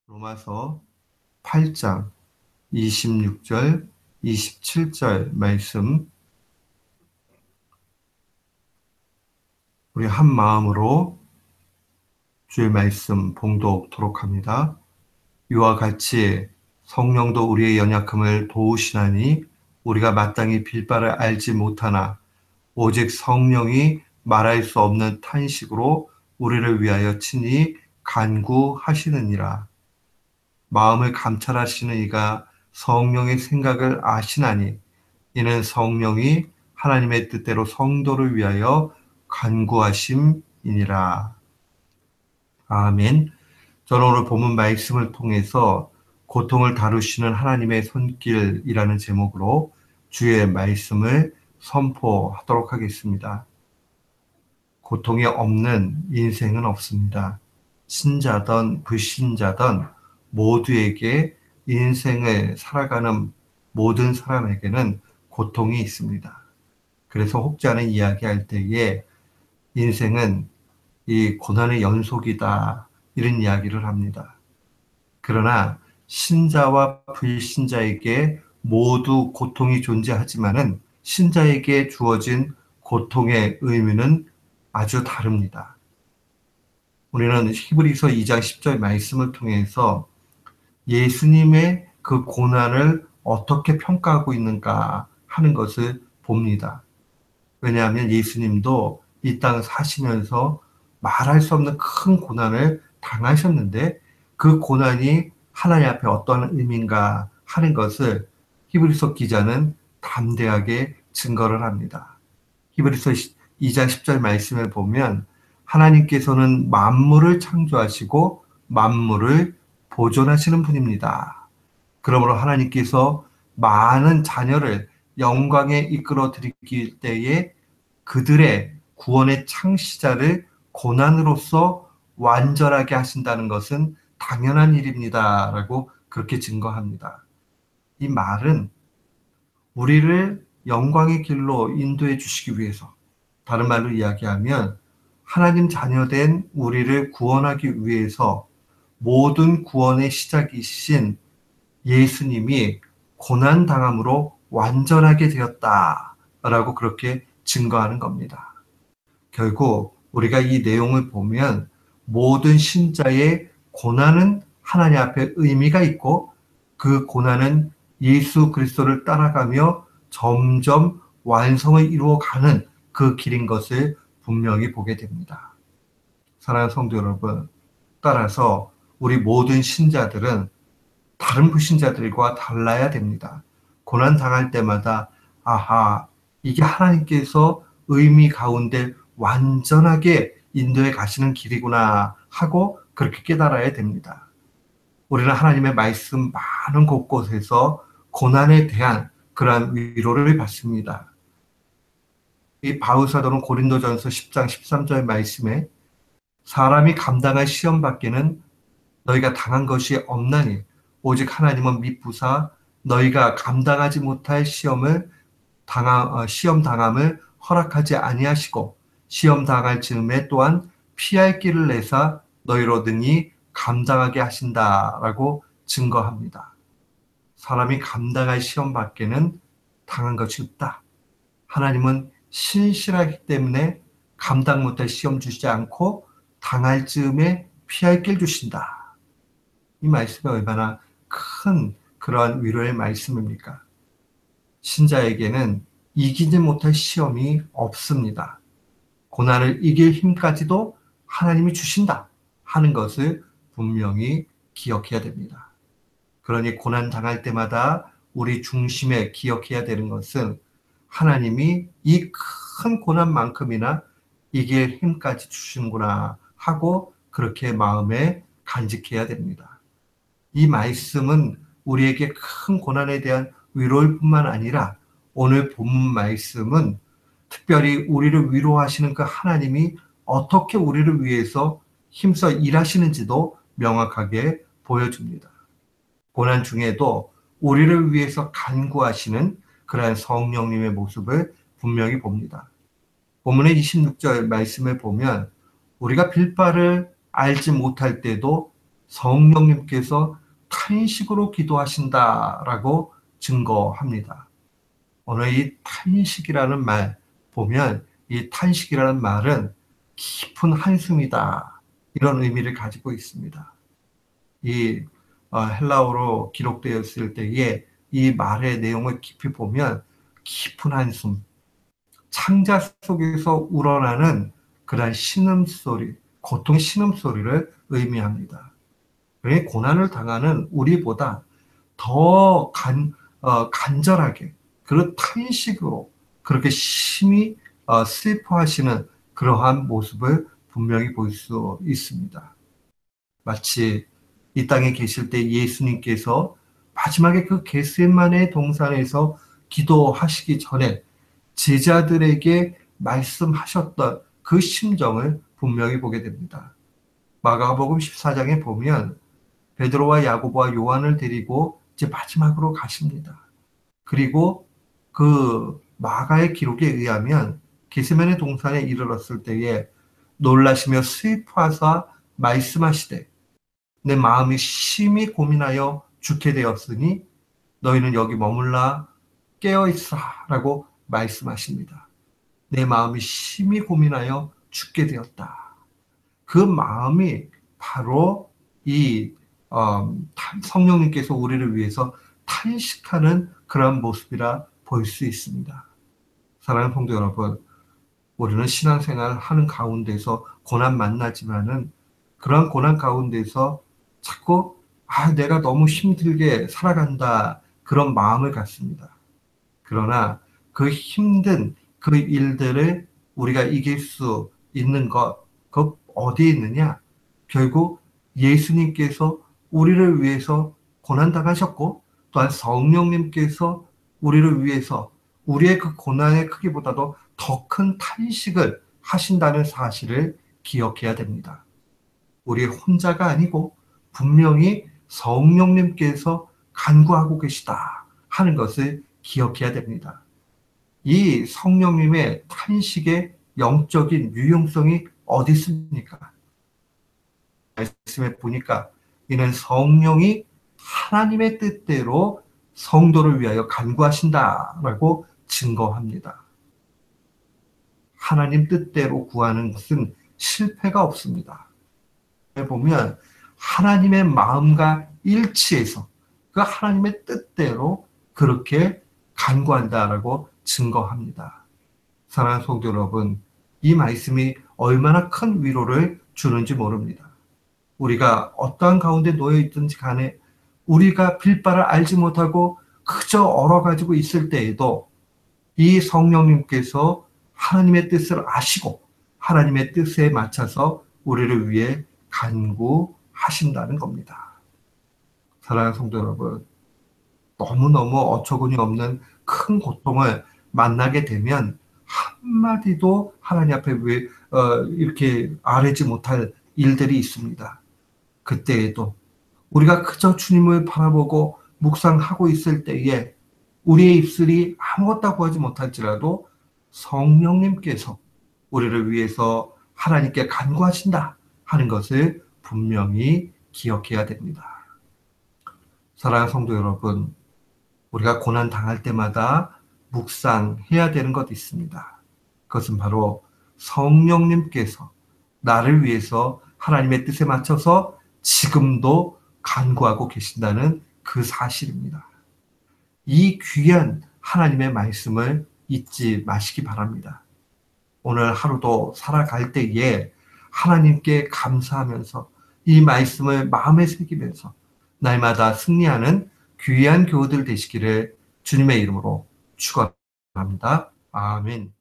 로마서 8장 26절, 27절 말씀 우리 한 마음으로 주의 말씀 봉독토록 합니다. 이와 같이 성령도 우리의 연약함을 도우시나니 우리가 마땅히 빌 바를 알지 못하나 오직 성령이 말할 수 없는 탄식으로 우리를 위하여 친히 간구하시느니라. 마음을 감찰하시는 이가 성령의 생각을 아시나니 이는 성령이 하나님의 뜻대로 성도를 위하여 간구하심이니라. 아멘. 저는 오늘 본문 말씀을 통해서 고통을 다루시는 하나님의 손길이라는 제목으로 주의 말씀을 선포하도록 하겠습니다. 고통이 없는 인생은 없습니다. 신자든 불신자든 모두에게 인생을 살아가는 모든 사람에게는 고통이 있습니다. 그래서 혹자는 이야기할 때에 인생은 이 고난의 연속이다, 이런 이야기를 합니다. 그러나 신자와 불신자에게 모두 고통이 존재하지만은 신자에게 주어진 고통의 의미는 아주 다릅니다. 우리는 히브리서 2장 10절 말씀을 통해서 예수님의 그 고난을 어떻게 평가하고 있는가 하는 것을 봅니다. 왜냐하면 예수님도 이 땅 사시면서 말할 수 없는 큰 고난을 당하셨는데 그 고난이 하나님 앞에 어떠한 의미인가 하는 것을 히브리서 기자는 담대하게 증거를 합니다. 히브리서 2장 10절 말씀을 보면 하나님께서는 만물을 창조하시고 만물을 보존하시는 분입니다. 그러므로 하나님께서 많은 자녀를 영광에 이끌어 드리기 때에 그들의 구원의 창시자를 고난으로써 완전하게 하신다는 것은 당연한 일입니다. 라고 그렇게 증거합니다. 이 말은 우리를 영광의 길로 인도해 주시기 위해서, 다른 말로 이야기하면 하나님 자녀된 우리를 구원하기 위해서 모든 구원의 시작이신 예수님이 고난당함으로 완전하게 되었다라고 그렇게 증거하는 겁니다. 결국 우리가 이 내용을 보면 모든 신자의 고난은 하나님 앞에 의미가 있고 그 고난은 예수 그리스도를 따라가며 점점 완성을 이루어가는 그 길인 것을 분명히 보게 됩니다. 사랑하는 성도 여러분, 따라서 우리 모든 신자들은 다른 불신자들과 달라야 됩니다. 고난 당할 때마다 아하, 이게 하나님께서 의미 가운데 완전하게 인도해 가시는 길이구나 하고 그렇게 깨달아야 됩니다. 우리는 하나님의 말씀 많은 곳곳에서 고난에 대한 그러한 위로를 받습니다. 이 바울 사도는 고린도전서 10장 13절 말씀에 사람이 감당할 시험 밖에는 너희가 당한 것이 없나니 오직 하나님은 미쁘사 너희가 감당하지 못할 시험 당함을 허락하지 아니하시고 시험 당할 즈음에 또한 피할 길을 내사 너희로 등이 감당하게 하신다라고 증거합니다. 사람이 감당할 시험 밖에는 당한 것이 없다. 하나님은 신실하기 때문에 감당 못할 시험 주시지 않고 당할 즈음에 피할 길 주신다. 이 말씀이 얼마나 큰 그러한 위로의 말씀입니까? 신자에게는 이기지 못할 시험이 없습니다. 고난을 이길 힘까지도 하나님이 주신다 하는 것을 분명히 기억해야 됩니다. 그러니 고난 당할 때마다 우리 중심에 기억해야 되는 것은 하나님이 이 큰 고난만큼이나 이길 힘까지 주시는구나 하고 그렇게 마음에 간직해야 됩니다. 이 말씀은 우리에게 큰 고난에 대한 위로일 뿐만 아니라 오늘 본문 말씀은 특별히 우리를 위로하시는 그 하나님이 어떻게 우리를 위해서 힘써 일하시는지도 명확하게 보여줍니다. 고난 중에도 우리를 위해서 간구하시는 그러한 성령님의 모습을 분명히 봅니다. 본문의 26절 말씀을 보면 우리가 빌 바를 알지 못할 때도 성령님께서 탄식으로 기도하신다라고 증거합니다. 오늘 이 탄식이라는 말 보면 이 탄식이라는 말은 깊은 한숨이다, 이런 의미를 가지고 있습니다. 이 헬라어로 기록되었을 때에 이 말의 내용을 깊이 보면 깊은 한숨, 창자 속에서 우러나는 그런 신음소리, 고통의 신음소리를 의미합니다. 그러니 고난을 당하는 우리보다 더 간절하게 그런 탄식으로 그렇게 심히 슬퍼하시는 그러한 모습을 분명히 볼 수 있습니다. 마치 이 땅에 계실 때 예수님께서 마지막에 그 겟세마네 동산에서 기도하시기 전에 제자들에게 말씀하셨던 그 심정을 분명히 보게 됩니다. 마가복음 14장에 보면 베드로와 야고보와 요한을 데리고 이제 마지막으로 가십니다. 그리고 그 마가의 기록에 의하면 겟세마네 동산에 이르렀을 때에 놀라시며 슬퍼하사 말씀하시되 내 마음이 심히 고민하여 죽게 되었으니 너희는 여기 머물라 깨어있으라 라고 말씀하십니다. 내 마음이 심히 고민하여 죽게 되었다. 그 마음이 바로 이 성령님께서 우리를 위해서 탄식하는 그런 모습이라 볼 수 있습니다. 사랑하는 성도 여러분, 우리는 신앙생활 하는 가운데서 고난 만나지만은 그러한 고난 가운데서 자꾸 내가 너무 힘들게 살아간다, 그런 마음을 갖습니다. 그러나 그 힘든 그 일들을 우리가 이길 수 있는 그 어디에 있느냐? 결국 예수님께서 우리를 위해서 고난당하셨고 또한 성령님께서 우리를 위해서 우리의 그 고난의 크기보다도 더 큰 탄식을 하신다는 사실을 기억해야 됩니다. 우리 혼자가 아니고 분명히 성령님께서 간구하고 계시다 하는 것을 기억해야 됩니다. 이 성령님의 탄식의 영적인 유용성이 어디 있습니까? 말씀에 보니까 이는 성령이 하나님의 뜻대로 성도를 위하여 간구하신다라고 증거합니다. 하나님 뜻대로 구하는 것은 실패가 없습니다. 보면 하나님의 마음과 일치해서 그 하나님의 뜻대로 그렇게 간구한다라고 증거합니다. 사랑하는 성도 여러분, 이 말씀이 얼마나 큰 위로를 주는지 모릅니다. 우리가 어떠한 가운데 놓여 있든지 간에 우리가 빌바를 알지 못하고 그저 얼어가지고 있을 때에도 이 성령님께서 하나님의 뜻을 아시고 하나님의 뜻에 맞춰서 우리를 위해 간구하신다는 겁니다. 사랑하는 성도 여러분, 너무너무 어처구니 없는 큰 고통을 만나게 되면 한마디도 하나님 앞에 이렇게 아뢰지 못할 일들이 있습니다. 그때에도 우리가 그저 주님을 바라보고 묵상하고 있을 때에 우리의 입술이 아무것도 구하지 못할지라도 성령님께서 우리를 위해서 하나님께 간구하신다 하는 것을 분명히 기억해야 됩니다. 사랑하는 성도 여러분, 우리가 고난 당할 때마다 묵상해야 되는 것이 있습니다. 그것은 바로 성령님께서 나를 위해서 하나님의 뜻에 맞춰서 지금도 간구하고 계신다는 그 사실입니다. 이 귀한 하나님의 말씀을 잊지 마시기 바랍니다. 오늘 하루도 살아갈 때에 하나님께 감사하면서 이 말씀을 마음에 새기면서 날마다 승리하는 귀한 교우들 되시기를 주님의 이름으로 축원합니다. 아멘.